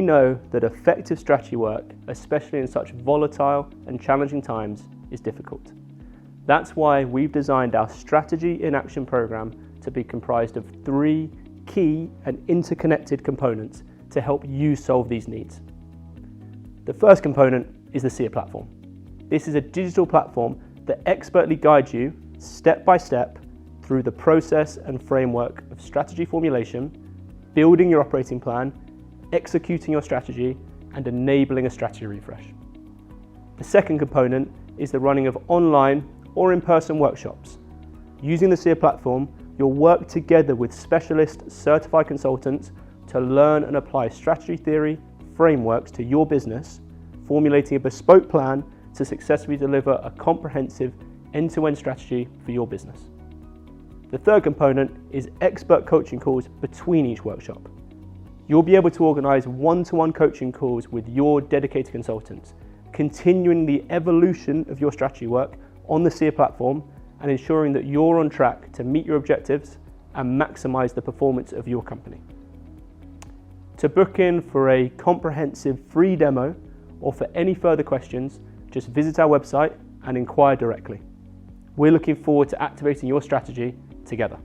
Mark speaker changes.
Speaker 1: know that effective strategy work, especially in such volatile and challenging times, is difficult. That's why we've designed our Strategy in Action program to be comprised of 3 key and interconnected components to help you solve these needs. The first component is the SiA Platform. This is a digital platform that expertly guides you step by step through the process and framework of strategy formulation, building your operating plan, executing your strategy, and enabling a strategy refresh. The second component is the running of online or in-person workshops. Using the SiA Platform, you'll work together with specialist certified consultants to learn and apply strategy theory frameworks to your business, formulating a bespoke plan to successfully deliver a comprehensive end-to-end strategy for your business. The third component is expert coaching calls between each workshop. You'll be able to organise one-to-one coaching calls with your dedicated consultants, continuing the evolution of your strategy work on the SiA Platform and ensuring that you're on track to meet your objectives and maximise the performance of your company. To book in for a comprehensive free demo or for any further questions, just visit our website and inquire directly. We're looking forward to activating your strategy together.